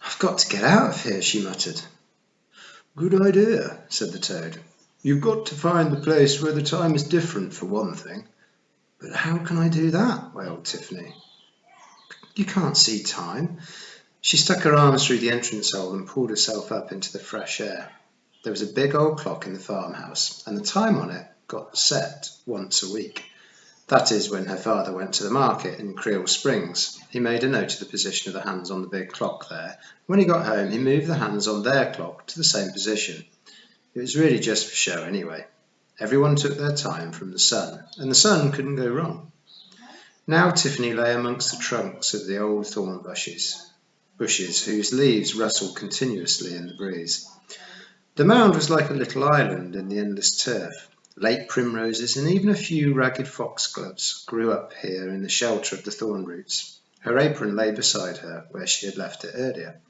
"I've got to get out of here," she muttered. "Good idea," said the toad. "You've got to find the place where the time is different, for one thing." "But how can I do that?" wailed Tiffany. "You can't see time." She stuck her arms through the entrance hole and pulled herself up into the fresh air. There was a big old clock in the farmhouse, and the time on it got set once a week. That is, when her father went to the market in Creel Springs. He made a note of the position of the hands on the big clock there. When he got home, he moved the hands on their clock to the same position. It was really just for show anyway. Everyone took their time from the sun, and the sun couldn't go wrong. Now Tiffany lay amongst the trunks of the old thorn bushes whose leaves rustled continuously in the breeze. The mound was like a little island in the endless turf. Late primroses and even a few ragged foxgloves grew up here in the shelter of the thorn roots. Her apron lay beside her where she had left it earlier.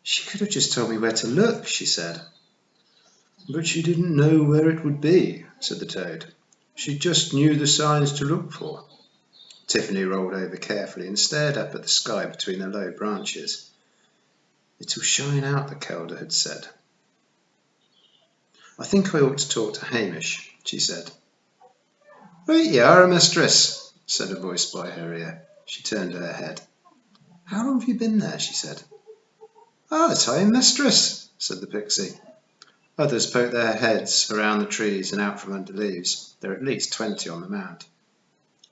"She could have just told me where to look," she said. "But she didn't know where it would be," said the toad. "She just knew the signs to look for." Tiffany rolled over carefully and stared up at the sky between the low branches. "It'll shine out," the kelder had said. "I think I ought to talk to Hamish," she said. "Right you are, mistress," said a voice by her ear. She turned her head. "How long have you been there?" she said. "All the time, mistress," said the pixie. Others poked their heads around the trees and out from under leaves. There were at least 20 on the mound.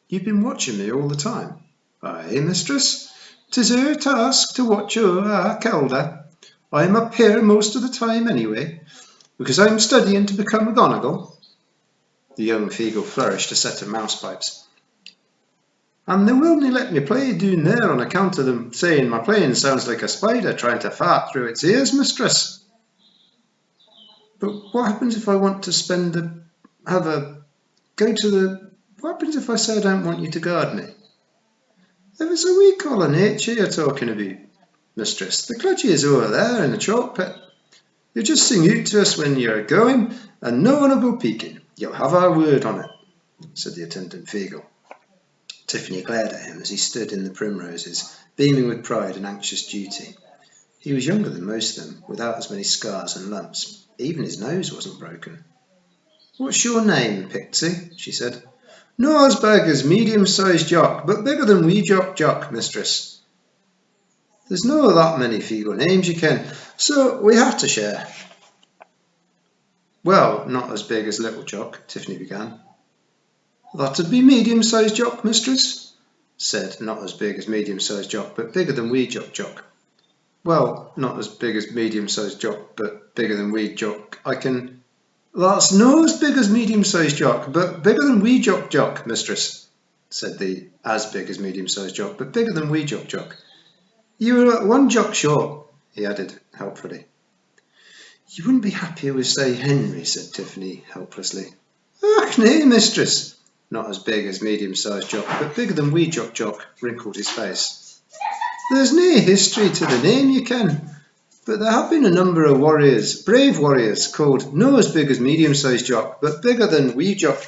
"You've been watching me all the time?" "Aye, mistress. 'Tis her task to watch our kelder. I'm up here most of the time anyway, because I'm studying to become a gonagle." The young Feagle flourished a set of mouse pipes. "And they willna let me play doon there on account of them saying my playing sounds like a spider trying to fart through its ears, mistress." "But what happens if I want to what happens if I say I don't want you to guard me?" "If it's a wee call of nature you're talking about, mistress, the clodgy is over there in the chalk pit. You just sing out to us when you're going, and no one will go peeking. You'll have our word on it," said the attendant Feagle. Tiffany glared at him as he stood in the primroses, beaming with pride and anxious duty. He was younger than most of them, without as many scars and lumps. Even his nose wasn't broken. "What's your name, Pixie?" she said. "No as big as medium-sized Jock, but bigger than wee Jock, mistress." "There's no that many Feagle names, you ken, so we have to share." "Well, not as big as little Jock," Tiffany began. "That'd be medium-sized Jock, mistress," said not as big as medium-sized Jock, but bigger than wee Jock. "Well, not as big as medium-sized Jock, but bigger than wee Jock. "That's no as big as medium-sized Jock, but bigger than wee Jock, mistress," said the as big as medium-sized Jock, but bigger than wee Jock. "You were one Jock short," he added helpfully. "You wouldn't be happier with, say, Henry," said Tiffany helplessly. "Och, nay, mistress." Not as big as medium-sized Jock, but bigger than wee Jock wrinkled his face. "There's nae history to the name, you ken, but there have been a number of warriors, brave warriors, called no as big as medium-sized Jock, but bigger than wee Jock.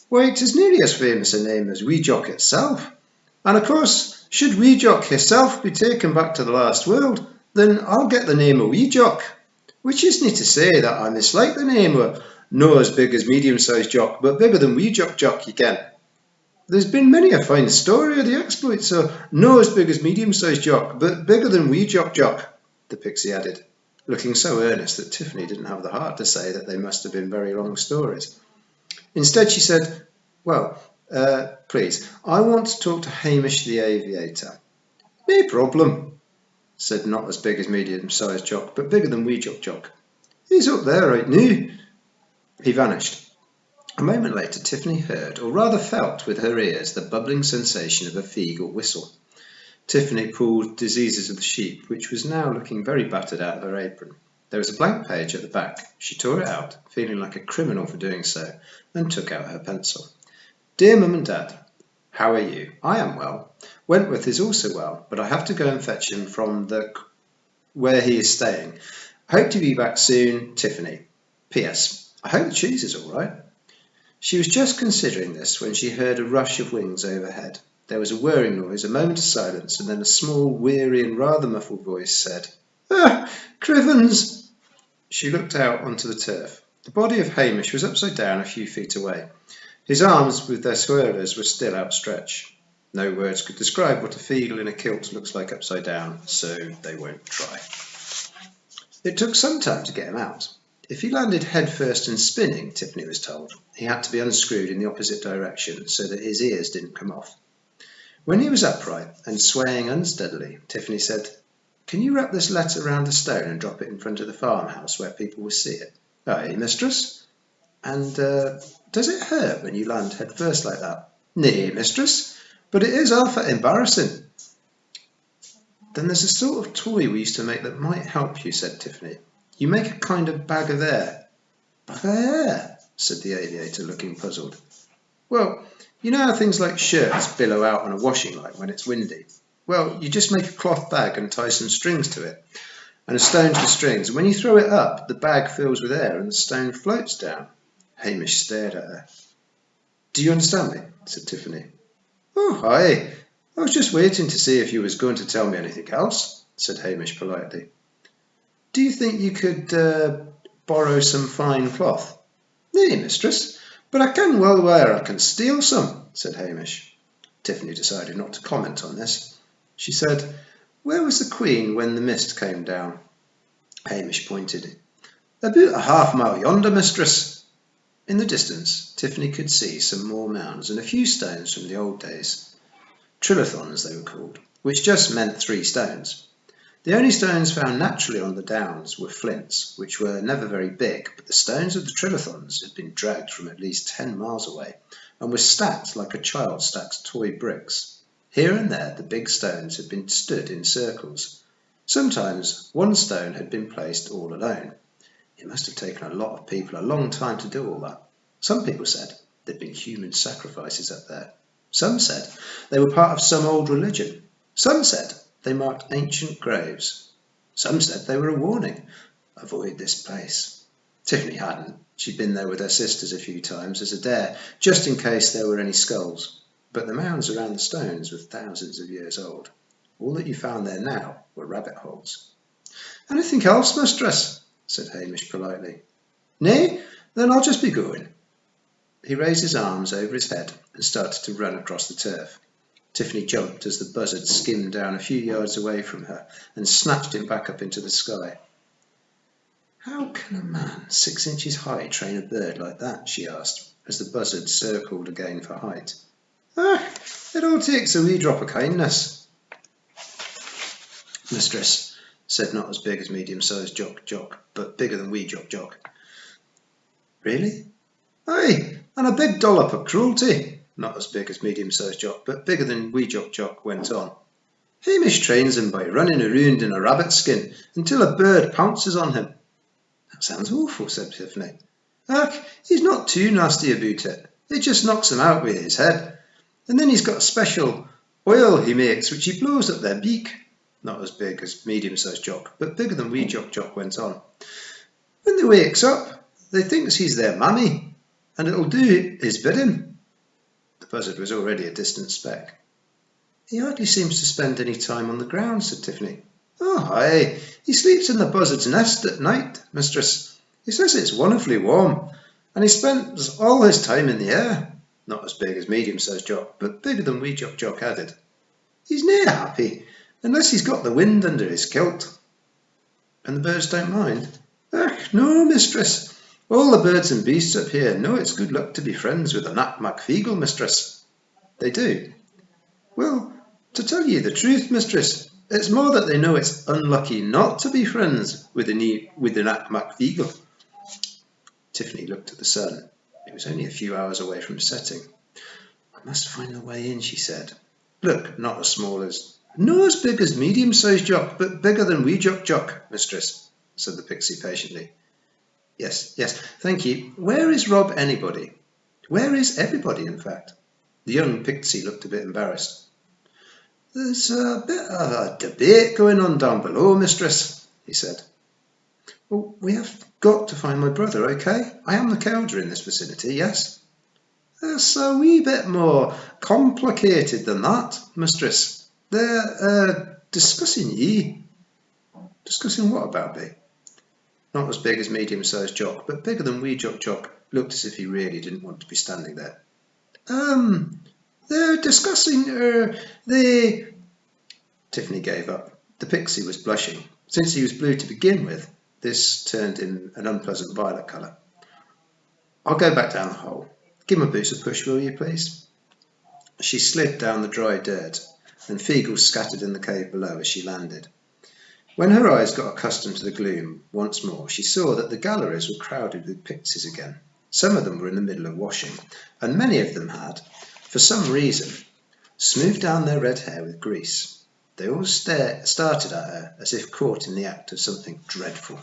Why, 'tis nearly as famous a name as wee Jock itself. And of course, should wee Jock himself be taken back to the last world, then I'll get the name of wee Jock, which isn't to say that I mislike the name of no as big as medium-sized Jock, but bigger than wee Jock, you ken. There's been many a fine story of the exploits of no as big as medium-sized Jock, but bigger than wee Jock, the pixie added, looking so earnest that Tiffany didn't have the heart to say that they must have been very long stories. Instead she said, "Well, please, I want to talk to Hamish the aviator." "No problem," said not as big as medium-sized Jock, but bigger than wee Jock. "He's up there right now." He vanished. A moment later Tiffany heard, or rather felt with her ears, the bubbling sensation of a Feagle whistle. Tiffany pulled Diseases of the Sheep, which was now looking very battered, out of her apron. There was a blank page at the back. She tore it out, feeling like a criminal for doing so, and took out her pencil. "Dear Mum and Dad, how are you? I am well. Wentworth is also well, but I have to go and fetch him from where he is staying. I hope to be back soon, Tiffany. P.S. I hope the cheese is all right." She was just considering this when she heard a rush of wings overhead. There was a whirring noise, a moment of silence, and then a small, weary and rather muffled voice said, "Ah, Crivens!" She looked out onto the turf. The body of Hamish was upside down a few feet away. His arms with their swirlers were still outstretched. No words could describe what a feegle in a kilt looks like upside down, so they won't try. It took some time to get him out. If he landed headfirst and spinning, Tiffany was told, he had to be unscrewed in the opposite direction so that his ears didn't come off. When he was upright and swaying unsteadily, Tiffany said, "Can you wrap this letter round a stone and drop it in front of the farmhouse where people will see it?" "Aye, mistress." "And does it hurt when you land head first like that?" "Nay, mistress, but it is awful embarrassing." "Then there's a sort of toy we used to make that might help you," said Tiffany. "You make a kind of bag of air." "Bag of air?" said the aviator, looking puzzled. "Well, you know how things like shirts billow out on a washing line when it's windy? Well, you just make a cloth bag and tie some strings to it, and a stone to the strings, and when you throw it up, the bag fills with air and the stone floats down." Hamish stared at her. "Do you understand me?" said Tiffany. "Oh, aye. I was just waiting to see if you was going to tell me anything else," said Hamish politely. "Do you think you could borrow some fine cloth?" "Nay, mistress, but I can well where I can steal some," said Hamish. Tiffany decided not to comment on this. She said, "Where was the Queen when the mist came down?" Hamish pointed. "About a half-mile yonder, mistress." In the distance, Tiffany could see some more mounds and a few stones from the old days. Trilithons they were called, which just meant 3 stones. The only stones found naturally on the downs were flints, which were never very big, but the stones of the trilithons had been dragged from at least 10 miles away and were stacked like a child stacks toy bricks. Here and there the big stones had been stood in circles. Sometimes one stone had been placed all alone. It must have taken a lot of people a long time to do all that. Some people said there'd been human sacrifices up there. Some said they were part of some old religion. Some said they marked ancient graves. Some said they were a warning. Avoid this place. Tiffany hadn't. She'd been there with her sisters a few times as a dare, just in case there were any skulls. But the mounds around the stones were thousands of years old. All that you found there now were rabbit holes. "Anything else, mistress?" said Hamish politely. "Nay, then I'll just be going." He raised his arms over his head and started to run across the turf. Tiffany jumped as the buzzard skimmed down a few yards away from her and snatched him back up into the sky. "How can a man 6 inches high train a bird like that?" she asked, as the buzzard circled again for height. It all takes a wee drop of kindness." "Mistress," said not as big as medium-sized Jock, but bigger than wee Jock. "Really?" "Aye, and a big dollop of cruelty," not as big as medium-sized Jock, but bigger than wee Jock went on. "Hamish trains him by running around in a rabbit skin until a bird pounces on him." "That sounds awful," said Tiffany. He's not too nasty about it. It just knocks him out with his head. And then he's got a special oil he makes, which he blows up their beak." Not as big as medium-sized Jock, but bigger than wee Jock went on. "When they wakes up, they thinks he's their mammy, and it'll do his bidding." The buzzard was already a distant speck. "He hardly seems to spend any time on the ground," said Tiffany. "Oh, aye, he sleeps in the buzzard's nest at night, mistress. He says it's wonderfully warm, and he spends all his time in the air." Not as big as medium-sized Jock, but bigger than wee Jock added. "He's ne'er happy, unless he's got the wind under his kilt." "And the birds don't mind?" No, mistress. All the birds and beasts up here know it's good luck to be friends with a Nat MacFeegle, mistress." "They do?" "Well, to tell you the truth, mistress, it's more that they know it's unlucky not to be friends with the Nat MacFeegle." Tiffany looked at the sun. It was only a few hours away from setting. "I must find the way in," she said. "Look, not as big as medium-sized Jock, but bigger than wee Jock, mistress," said the pixie patiently. Yes, thank you. Where is Rob anybody? Where is everybody, in fact?" The young pixie looked a bit embarrassed. "There's a bit of a debate going on down below, mistress," he said. "Well, we have got to find my brother, okay? I am the elder in this vicinity, yes?" It's a wee bit more complicated than that, mistress. They're discussing ye. Discussing what about me? Not as big as medium-sized Jock, but bigger than wee Jock looked as if he really didn't want to be standing there. They're discussing, they... Tiffany gave up. The pixie was blushing. Since he was blue to begin with, this turned him an unpleasant violet colour. I'll go back down the hole. Give my boots a push, will you, please? She slid down the dry dirt, and Feagles scattered in the cave below as she landed. When her eyes got accustomed to the gloom once more, she saw that the galleries were crowded with pixies again. Some of them were in the middle of washing, and many of them had, for some reason, smoothed down their red hair with grease. They all started at her as if caught in the act of something dreadful.